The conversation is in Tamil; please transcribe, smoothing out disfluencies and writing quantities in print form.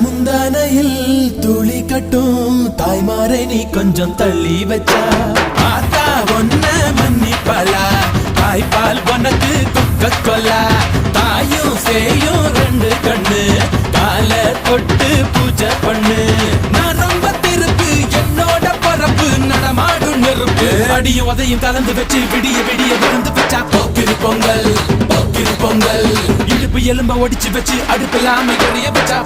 முந்தானையில் துளி கட்டும் தாய்மாரை நீ கொஞ்சம் தள்ளி வச்சா ஆத்தா ஒன்ன மன்னிப்பலா தாய்ப்பால் உனக்கு குக்க கொல்லா தாயும் சேயும் ரெண்டு கண்ணு கால தொட்டு பூஜை பண்ணு நான் ரொம்ப திருப்பு என்னோட பரப்பு நடமாடும் நெருப்பு அடியும் உதையும் கலந்து வச்சு விடிய விடிய விழுந்து வச்சா போக்கிரு பொங்கல் இடுப்பு எலும்ப ஒடிச்சு வச்சு அடுப்பில்லாம எரிய வச்சா